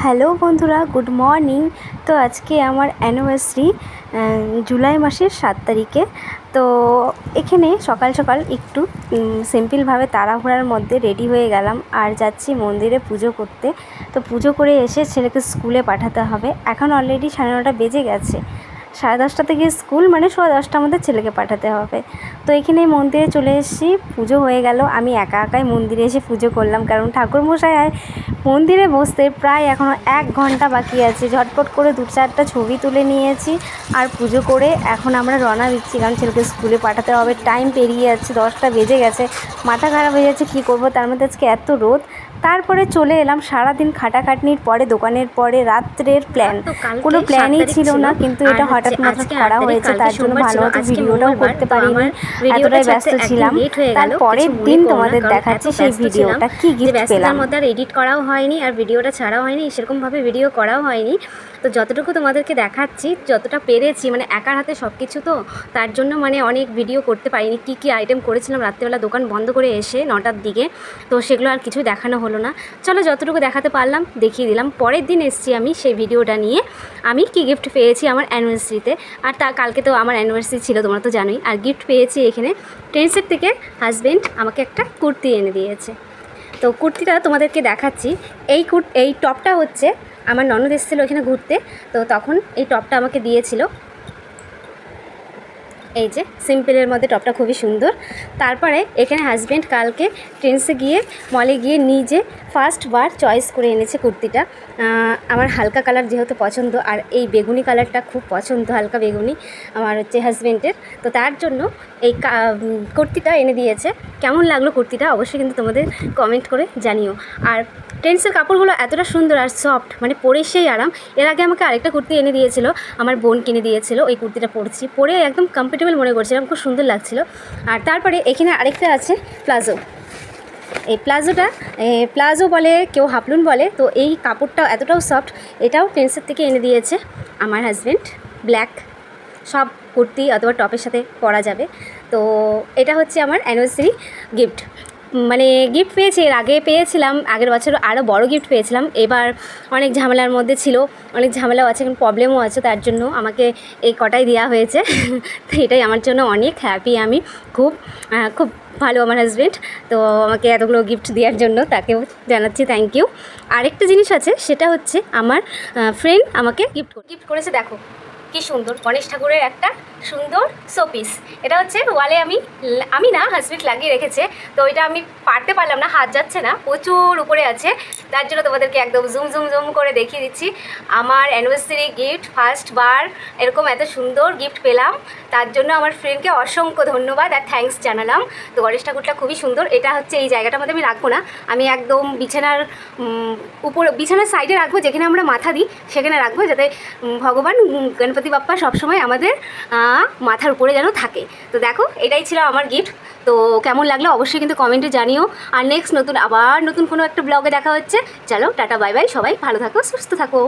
Hello বন্ধুরা, good morning. তো আজকে আমার অ্যানিভার্সারি জুলাই মাসের 7 তারিখে। তো এখানে সকাল সকাল একটু সিম্পলভাবে তাড়াহুড়ার মধ্যে রেডি হয়ে গেলাম আর যাচ্ছি মন্দিরে পুজো করতে। তো পুজো করে এসে ছেলেকে স্কুলে পাঠাতে হবে। এখন অলরেডি 9:30 বেজে গেছে। 10:30 থেকে স্কুল, মানে 10:15 মধ্যে ছেলেকে পাঠাতে হবে। তো এখানে মন্দিরে চলে এসেছি, পুজো হয়ে গেল। আমি একাই মন্দিরে এসে পুজো করলাম, কারণ ঠাকুরমশাই মন্দিরে বসতে প্রায় এখনও 1 ঘন্টা বাকি আছে। ঝটপট করে 2-4টা ছবি তুলে নিয়েছি আর পুজো করে এখন আমরা রওনা দিচ্ছি, কারণ ছেলেকে স্কুলে পাঠাতে হবে। টাইম পেরিয়ে যাচ্ছে, 10টা বেজে গেছে, মাথা খারাপ হয়ে যাচ্ছে কী করবো। তার মধ্যে আজকে এত রোদ। তারপরে চলে এলাম সারাদিন খাটাখাটনির পরে, দোকানের পরে রাত্রের প্ল্যান। কোনো প্ল্যানই ছিল না, কিন্তু এটা হঠাৎ মাথায় করা হয়েছে, তার জন্য ভালোমতো ভিডিওটাও করতে পারিনি, এতটাই ব্যস্ত ছিলাম। তারপরের দিন তোমাদের দেখাচ্ছি সেই ভিডিওটা, কি গিফট পেলাম। তার মধ্যে আর এডিট করাও হয়নি আর ভিডিওটা ছাড়াও হয়নি, সেরকমভাবে ভিডিও করাও হয়নি। তো যতটুকু তোমাদেরকে দেখাচ্ছি, যতটা পেরেছি, মানে একার হাতে সব কিছু, তো তার জন্য মানে অনেক ভিডিও করতে পারিনি। কী কী আইটেম করেছিলাম রাত্রেবেলা দোকান বন্ধ করে এসে 9টার দিকে, তো সেগুলো আর কিছু দেখানো হলো না। চলো যতটুকু দেখাতে পারলাম দেখিয়ে দিলাম। পরের দিন এসেছি আমি সেই ভিডিওটা নিয়ে, আমি কি গিফট পেয়েছি আমার অ্যানিভার্সারিতে। আর কালকে তো আমার অ্যানিভার্সারি ছিল, তোমরা তো জানোই। আর গিফট পেয়েছি এখানে ট্রেন্ডসের থেকে হাজব্যান্ড আমাকে একটা কুর্তি এনে দিয়েছে। তো কুর্তিটা তোমাদেরকে দেখাচ্ছি। এই টপটা হচ্ছে আমার ননদ এসেছিলো এখানে ঘুরতে, তো তখন এই টপটা আমাকে দিয়েছিল। এই যে সিম্পলের মধ্যে টপটা খুবই সুন্দর। তারপরে এখানে হাজব্যান্ড কালকে ট্রেন্ডসে গিয়ে মলে গিয়ে নিজে ফার্স্টবার চয়েস করে এনেছে কুর্তিটা। আমার হালকা কালার যেহেতু পছন্দ, আর এই বেগুনি কালারটা খুব পছন্দ, হালকা বেগুনি আমার হচ্ছে হাজব্যান্ডের। তো তার জন্য এই কুর্তিটা এনে দিয়েছে। কেমন লাগলো কুর্তিটা অবশ্যই কিন্তু তোমাদের কমেন্ট করে জানিও। আর ট্রেন্ডসের কাপড়গুলো এতটা সুন্দর আর সফট, মানে পরে সেই আরাম। এর আগে আমাকে আরেকটা কুর্তি এনে দিয়েছিল, আমার বোন কিনে দিয়েছিল। ওই কুর্তিটা পরে একদম কমফর্টেবল মনে করছিলাম, খুব সুন্দর লাগছিল। আর তারপরে এখানে আরেকটা আছে প্লাজো। এই প্লাজো বলে, কেউ হাফলুন বলে। তো এই কাপড়টা এতটাও সফট, এটাও ট্রেন্ডসের থেকে এনে দিয়েছে আমার হাজব্যান্ড। ব্ল্যাক সব কুর্তি অথবা টপের সাথে পরা যাবে। তো এটা হচ্ছে আমার অ্যানিভার্সারি গিফট। মানে গিফট পেয়েছি, এর আগে পেয়েছিলাম, আগের বছর আরও বড় গিফট পেয়েছিলাম। এবার অনেক ঝামেলার মধ্যে ছিল, অনেক ঝামেলাও আছে, এখন প্রবলেমও আছে, তার জন্য আমাকে এই কটাই দেওয়া হয়েছে। তো এটাই আমার জন্য অনেক হ্যাপি। আমি খুব খুব ভালো আমার হাজব্যান্ড, তো আমাকে এতগুলো গিফট দেওয়ার জন্য তাকেও জানাচ্ছি থ্যাংক ইউ। আরেকটা জিনিস আছে, সেটা হচ্ছে আমার ফ্রেন্ড আমাকে গিফট করেছে। দেখো কি সুন্দর, গণেশ ঠাকুরের একটা সুন্দর শোপিস। এটা হচ্ছে ওয়ালে আমি না, হাজব্যান্ড লাগিয়ে রেখেছে। তো এটা আমি পারতে পারলাম না, হাত যাচ্ছে না, প্রচুর উপরে আছে। তার জন্য তোমাদেরকে একদম জুম করে দেখিয়ে দিচ্ছি। আমার অ্যানিভার্সারি গিফট ফার্স্টবার এরকম এত সুন্দর গিফট পেলাম, তার জন্য আমার ফ্রেন্ডকে অসংখ্য ধন্যবাদ আর থ্যাঙ্কস জানালাম। তো গণেশ ঠাকুরটা খুবই সুন্দর। এটা হচ্ছে এই জায়গাটার মধ্যে আমি রাখবো না, আমি একদম বিছানার সাইডে রাখবো, যেখানে আমরা মাথা দিই সেখানে রাখবো, যাতে ভগবান গণপতি বাপ্পা সবসময় আমাদের মাথার উপরে যেন থাকে। তো দেখো এটাই ছিল আমার গিফট। তো কেমন লাগলো অবশ্যই কিন্তু কমেন্টে জানিও। আর নেক্সট আবার নতুন কোনো একটা ব্লগে দেখা হচ্ছে। চলো টাটা বাই বাই, সবাই ভালো থাকো, সুস্থ থাকো।